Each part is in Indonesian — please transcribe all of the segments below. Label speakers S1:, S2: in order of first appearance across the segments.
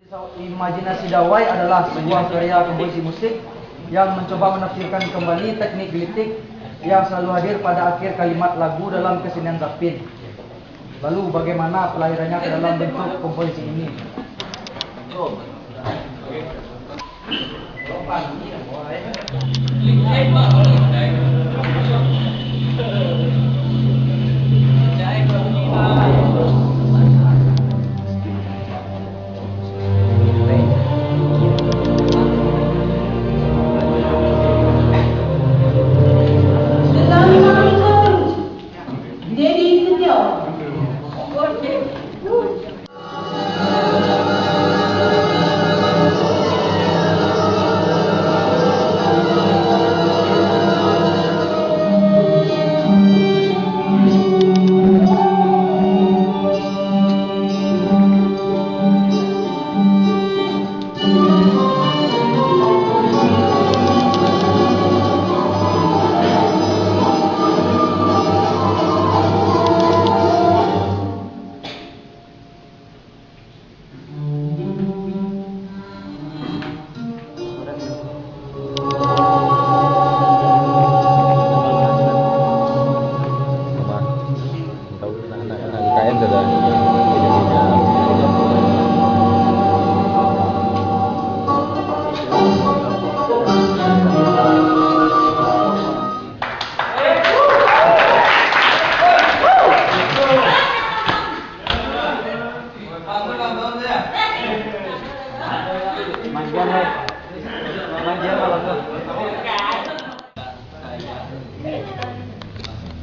S1: Imajinasi Dawai adalah sebuah karya komposisi musik yang mencoba menafsirkan kembali teknik gelitik yang selalu hadir pada akhir kalimat lagu dalam kesenian zapin. Lalu bagaimana pelahirannya ke dalam bentuk komposisi ini?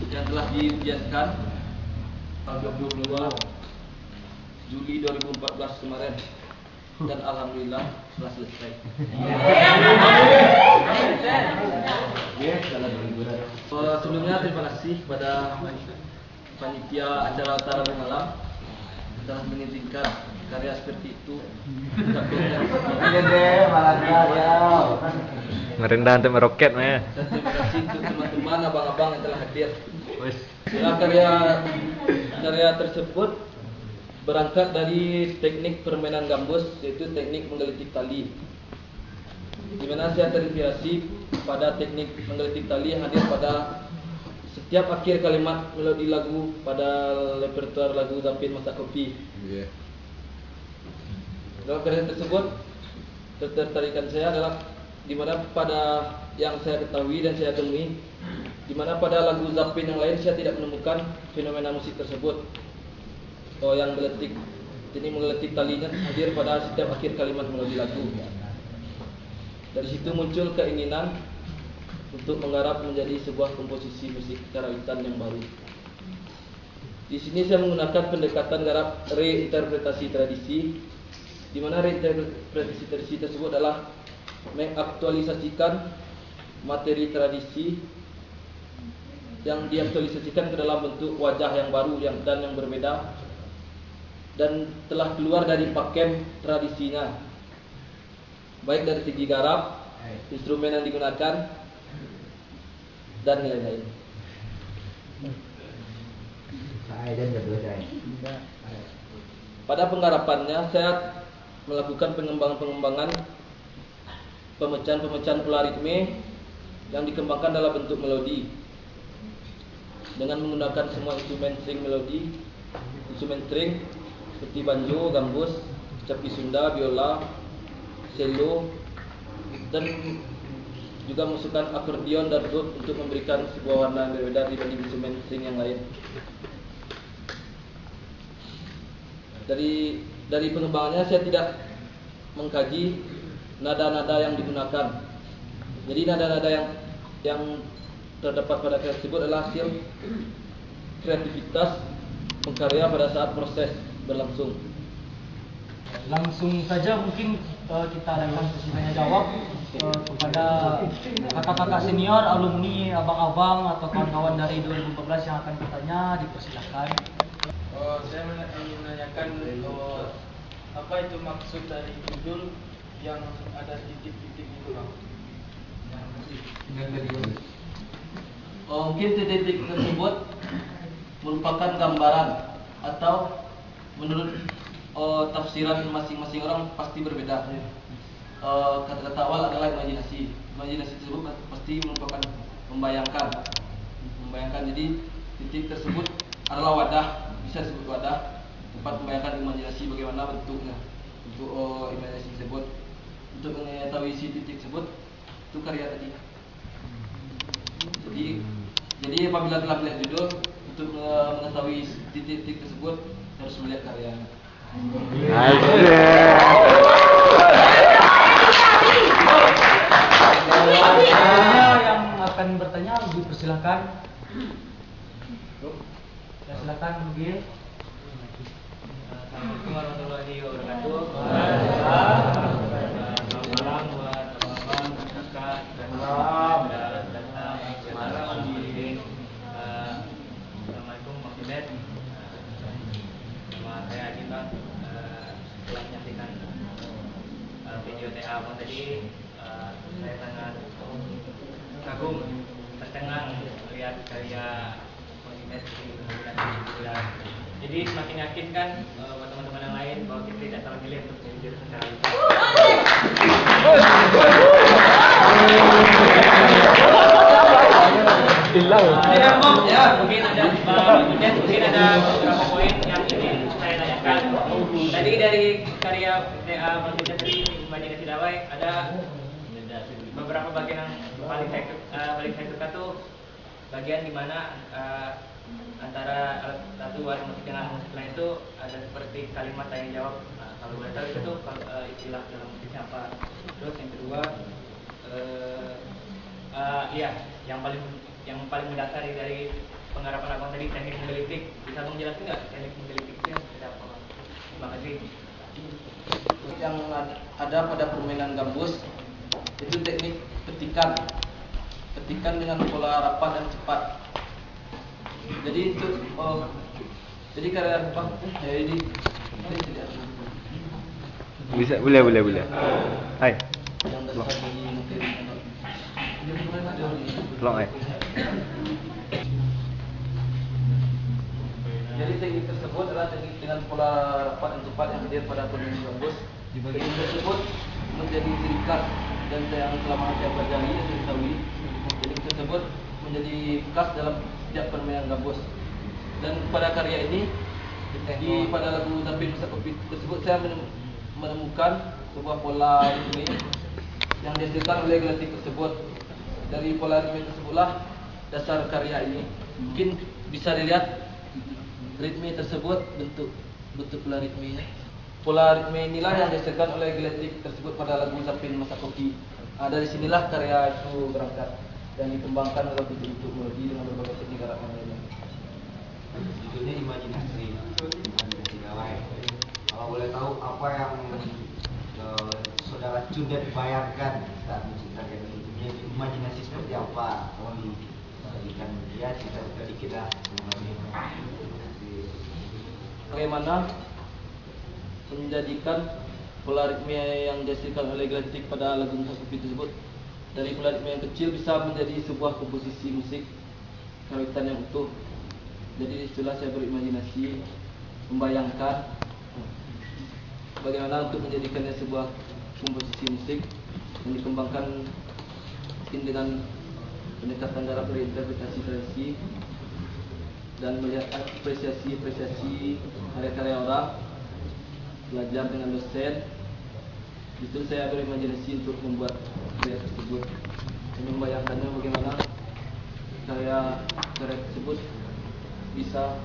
S2: Yang telah diujiankan tanggal 22 Juli 2014 kemarin, dan alhamdulillah telah selesai. Sebelumnya terima kasih kepada panitia acara Utara Malam telah mengizinkan karya seperti itu.
S3: Merendah untuk meroket mah.
S2: Dan terima kasih untuk teman-teman abang-abang yang telah hadir. Karya tersebut berangkat dari teknik permainan gambus, yaitu teknik menggelitik tali, di mana saya terinspirasi pada teknik menggelitik tali yang hadir pada setiap akhir kalimat melodi lagu pada repertoire lagu Zapin Masak Kopi. Dalam karya tersebut, ketertarikan saya adalah di mana pada yang saya ketahui dan saya temui, di mana pada lagu Zapin yang lain saya tidak menemukan fenomena musik tersebut. Yang menggelitik talinya hadir pada setiap akhir kalimat melodi lagu. Dari situ muncul keinginan untuk menggarap menjadi sebuah komposisi musik karawitan yang baru. Di sini saya menggunakan pendekatan garap reinterpretasi tradisi, di mana reinterpretasi tradisi tersebut adalah mengaktualisasikan materi tradisi yang diaktualisasikan ke dalam bentuk wajah yang baru dan yang berbeda, dan telah keluar dari pakem tradisinya, baik dari segi garap, instrumen yang digunakan, dan lain-lain. Pada penggarapannya saya melakukan pengembangan pemecahan polaritme yang dikembangkan dalam bentuk melodi dengan menggunakan semua instrumen string melodi, instrumen string seperti banjo, gambus, capi Sunda, biola, cello, dan juga masukkan akordeon dan oud untuk memberikan sebuah warna yang berbeda dibanding instrumen string yang lain. Dari pengembangannya saya tidak mengkaji nada-nada yang digunakan. Jadi nada-nada yang terdapat pada karya tersebut adalah hasil kreativitas pengkarya pada saat proses berlangsung.
S1: Langsung saja mungkin kita adakan sesi tanya jawab kepada kakak-kakak senior, alumni, abang-abang atau kawan-kawan dari 2014 yang akan bertanya, dipersilakan.
S2: Saya ingin menanyakan apa itu maksud dari judul yang ada titik-titik itu, Bang? Mungkin titik-titik tersebut merupakan gambaran, atau menurut tafsiran masing-masing orang pasti berbeda. Kata-kata awal adalah imajinasi. Imajinasi tersebut pasti merupakan membayangkan. Jadi titik tersebut adalah wadah, bisa disebut wadah, tempat membayangkan imajinasi bagaimana bentuknya untuk imajinasi tersebut. Untuk mengetahui isi titik tersebut itu karya tadi. Jadi apabila telah melihat judul, untuk mengetahui titik-titik tersebut harus melihat karyanya.
S1: Yang akan bertanya, dipersilakan. Ya, silakan Bugil.
S4: Assalamualaikum warahmatullahi wabarakatuh. Selamat malam buat teman-teman, kakak, dan datang Semarang di Assalamualaikum Bang Junet. Nama saya Adita. Setelah menyaksikan video TA Abang tadi, saya sangat kagum, tercengang melihat karya Bang Junet di bulan. Jadi semakin yakinkan buat teman-teman yang lain bahwa kita tidak salah pilih untuk menjadi jurusan teroris. Mungkin ada beberapa poin yang ingin saya tanyakan. Tadi dari karya TA Bang Junet tadi, Imajinasi Dawai, ada beberapa bagian yang paling saya suka tuh bagian dimana antara alat satu alat musik dengan musik lain itu ada seperti kalimat tanya jawab. Kalau boleh tahu itu istilah dalam musiknya apa? Terus yang kedua, yang paling mendasar dari penggarapan abang tadi, teknik menggelitik. Bisa menjelaskan nggak teknik menggelitik itu yang seperti apa? Terima kasih.
S2: Yang ada pada permainan gambus itu teknik petikan dengan pola rapat dan cepat. Jadi itu jadi karya apa? Jadi
S3: Bisa, boleh. Hai.
S2: yang dasar di materi.
S3: Tolong, hai.
S2: Jadi teknik tersebut adalah teknik dengan pola rapat dan cepat yang hadir pada permainan gambus. Teknik tersebut menjadi ciri khas dan yang selama saya pelajari dan ketahui, teknik tersebut menjadi khas dalam setiap permainan gambus. Dan pada karya ini, pada lagu Zapin Masa Kopi tersebut, saya menemukan sebuah pola ritme yang dihasilkan oleh geletik tersebut. Dari pola ritme tersebutlah dasar karya ini. Mungkin bisa dilihat ritme tersebut, bentuk pola ritmenya. Pola ritme inilah yang dihasilkan oleh geletik tersebut pada lagu Zapin Masa Kopi. Dari sinilah karya itu berangkat dan dikembangkan dalam bentuk melodi dengan berbagai teknik garapan lainnya.
S5: Judulnya imajinasi Dawai. Kalau boleh tahu apa yang saudara Junet bayangkan saat menciptakan ini, imajinasi seperti apa? Tolong diberikan dia cerita sedikit lah mengenai
S2: bagaimana menjadikan pola ritme yang dihasilkan oleh geletik pada lagu Masa Kopi tersebut dari pola ritme yang kecil bisa menjadi sebuah komposisi musik kawitan yang utuh. Jadi setelah saya berimajinasi, membayangkan bagaimana untuk menjadikannya sebuah komposisi musik yang dikembangkan mungkin dengan pendekatan dalam reinterpretasi tradisi dan melihat apresiasi karya-karya orang, belajar dengan dosen. Itu saya berimajinasi untuk membuat karya tersebut dan membayangkannya bagaimana karya tersebut bisa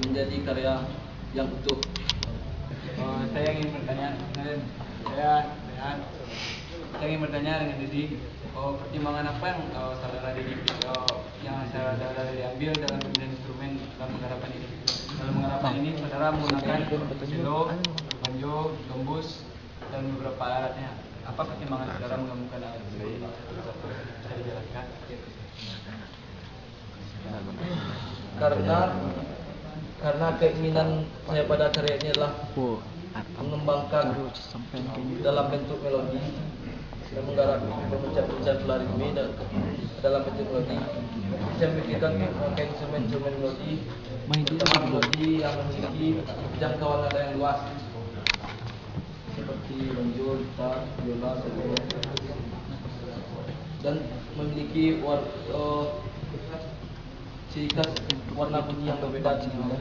S2: menjadi karya yang utuh.
S4: Saya ingin bertanya dengan Didi, pertimbangan apa yang saudara Didi ambil dalam pemilihan instrumen dalam penggarapan ini? Dalam penggarapan ini saudara menggunakan cello, banjo, gembus, dan beberapa alatnya. Apa pertimbangan saudara menggabungkan alat tersebut? Bisa dijelaskan?
S2: Karena keinginan saya pada karya ini adalah mengembangkan dalam bentuk melodi, dan menggarap pemencet-pencet ritme dalam bentuk melodi. Saya memikirkan memakai instrumen-instrumen melodi, terutama melodi yang memiliki jangkauan nada yang luas, seperti banjo, gitar, biola, cello, dan memiliki ciri khas warna bunyi yang berbeda dengan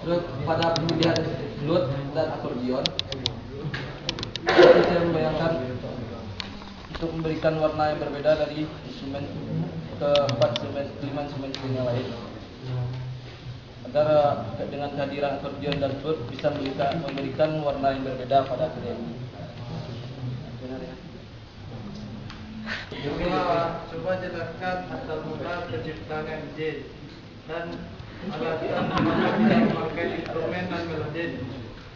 S2: terus pada pemilihan flute dan akordeon, saya membayangkan untuk memberikan warna yang berbeda dari instrumen ke 5 instrumen yang lain, agar dengan kehadiran akordeon dan flute bisa memberikan warna yang berbeda pada karya ini.
S6: Coba jelaskan asal mula terciptanya ide dan alasan mengapa tidak memakai instrumen dan melodi,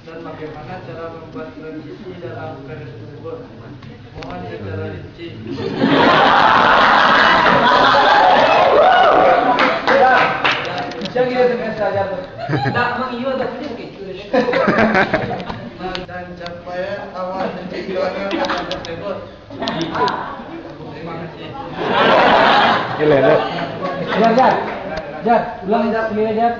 S6: dan bagaimana cara membuat transisi dalam karya tersebut. Mohon secara rinci.
S2: Jangan SMS saja.
S4: Tak mengiyo tak boleh gitu.
S6: Dan capaian awal tujuannya karya tersebut. Terima kasih.
S3: Gila, Dek.
S1: Jar, ulang Jar, sekali lagi Jar.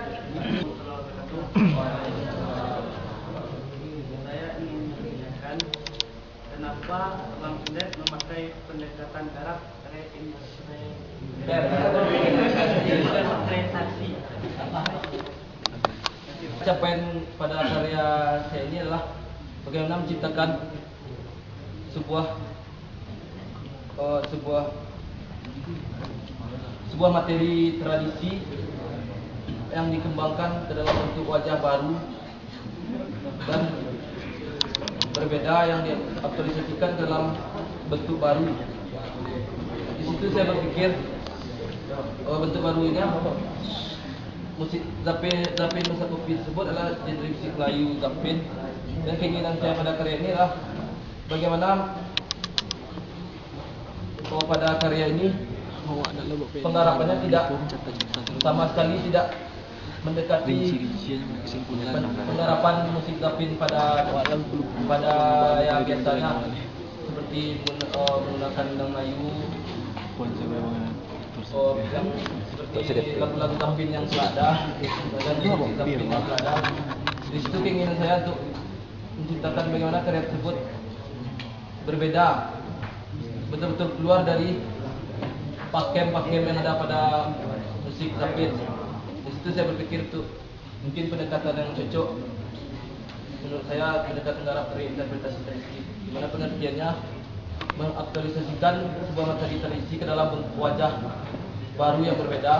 S6: Saya ingin menanyakan kenapa Bang Kundet memakai pendekatan garap representasi.
S2: Capaian pada karya saya ini adalah bagaimana menciptakan sebuah materi tradisi yang dikembangkan ke dalam bentuk wajah baru dan berbeda, yang diaktualisasikan dalam bentuk baru. Di situ saya berpikir bentuk baru ini musik zapin masa kopi tersebut adalah genre musik Melayu zapin, dan keinginan saya pada karya ini adalah bagaimana pada karya ini penggarapannya tidak sama sekali tidak mendekati penggarapan musik zapin pada yang biasanya, seperti menggunakan dendang Melayu, yang seperti lagu-lagu zapin yang selada dan musik zapin yang selada. Di situ keinginan saya untuk menciptakan bagaimana karya tersebut berbeda, betul-betul keluar dari pakem-pakem yang ada pada musik zapin. Di situ saya berpikir untuk mungkin pendekatan yang cocok menurut saya, pendekatan garap reinterpretasi tradisi, di mana pengertiannya mengaktualisasikan sebuah materi tradisi ke dalam wajah baru yang berbeda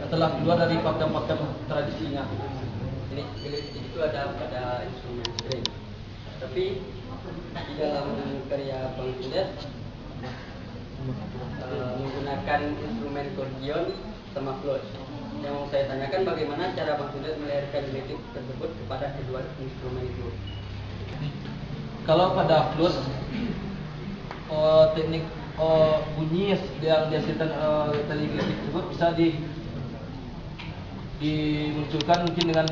S2: setelah keluar dari pakem-pakem tradisinya.
S7: Ini itu ada pada instrumen string, tapi di dalam karya Bang Kundet menggunakan instrumen akordeon sama flute. Yang mau saya tanyakan, bagaimana cara Bang Kundet melahirkan lirik tersebut kepada kedua instrumen itu?
S2: Kalau pada flute, teknik bunyi yang dihasilkan tali gelitik tersebut bisa dimunculkan mungkin dengan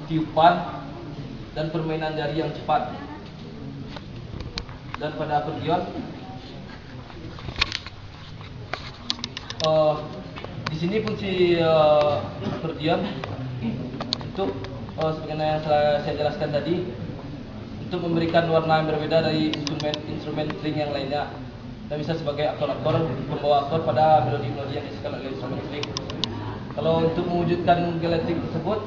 S2: tiupan dan permainan jari yang cepat. Dan pada akordeon, di sini fungsi akordeon untuk sebagaimana yang saya jelaskan tadi, untuk memberikan warna yang berbeda dari instrumen string yang lainnya, dan bisa sebagai aktor-aktor pembawa aktor pada melodi-melodi yang disesuaikan oleh instrumen string. Kalau untuk mewujudkan geletik tersebut,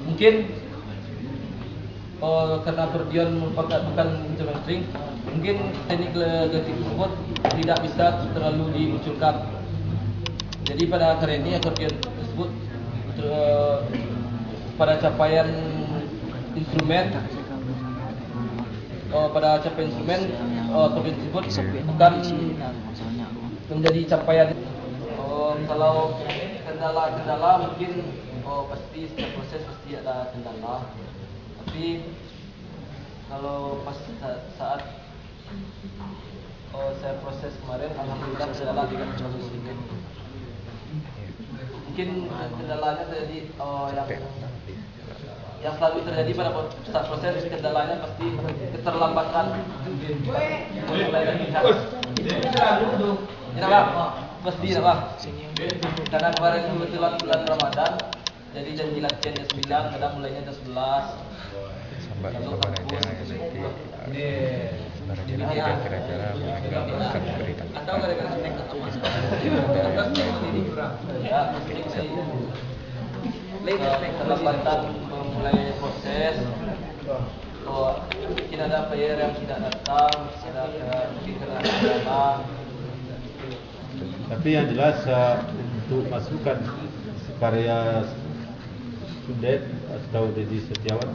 S2: mungkin karena akordeon merupakan bukan instrumen string, mungkin teknik geletik tersebut tidak bisa terlalu dimunculkan. Jadi pada karya ini akordeon tersebut pada capaian instrumen, akordeon tersebut bukan menjadi capaian. Kalau kendala mungkin pasti setiap proses pasti ada kendala. Tapi kalau pas saat saya proses kemarin, alhamdulillah kendala tidak solusinya. Mungkin kendalanya tadi yang selalu terjadi pada saat proses kendalanya pasti keterlambatan mulai dari pihak. Bang, pasti bang. Karena kemarin kebetulan bulan Ramadan, jadi janji latihan jam 9, kadang mulainya jam 11.
S3: Sampai sebenarnya nanti kira-kira akan berita.
S7: Atau gara-gara snack ketemu.
S2: Ya, mungkin keterlambatan memulai proses. Oh, mungkin ada player yang tidak datang, mungkin karena jalan.
S8: Tapi yang jelas untuk masukan karya Sudet atau Dedi Setiawan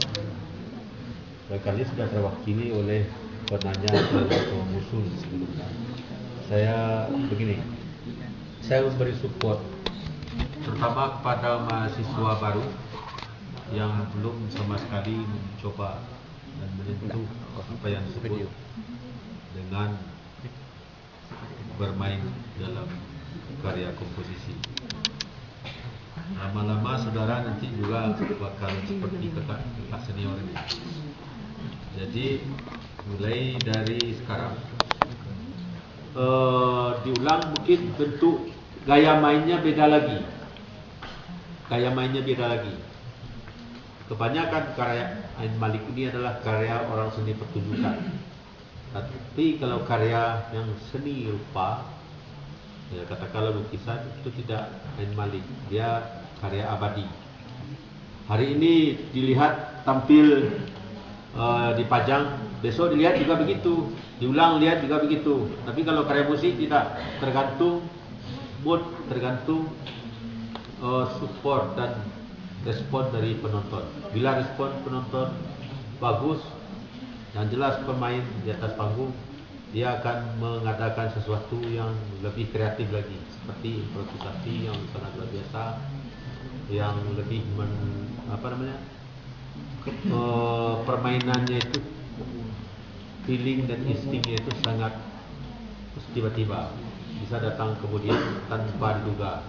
S8: barangkali sudah terwakili oleh penanya atau pengusul sebelumnya. Saya begini, saya memberi support terutama kepada mahasiswa baru yang belum sama sekali mencoba dan menyentuh apa yang disebut dengan bermain dalam karya komposisi. Lama-lama saudara nanti juga bakal seperti kakak senior ini. Jadi mulai dari sekarang diulang, mungkin bentuk gaya mainnya beda lagi. Kebanyakan karya Ain Malik ini adalah karya orang seni pertunjukan. Tapi kalau karya yang seni rupa, ya katakanlah lukisan, itu tidak Ain Malik, dia karya abadi. Hari ini dilihat tampil dipajang, besok dilihat juga begitu, diulang lihat juga begitu. Tapi kalau karya musik tidak, tergantung mood, tergantung support dan respon dari penonton. Bila respon penonton bagus dan jelas pemain di atas panggung, dia akan mengadakan sesuatu yang lebih kreatif lagi, seperti improvisasi yang sangat luar biasa, yang lebih permainannya itu, feeling dan instingnya itu sangat tiba-tiba, bisa datang kemudian tanpa diduga.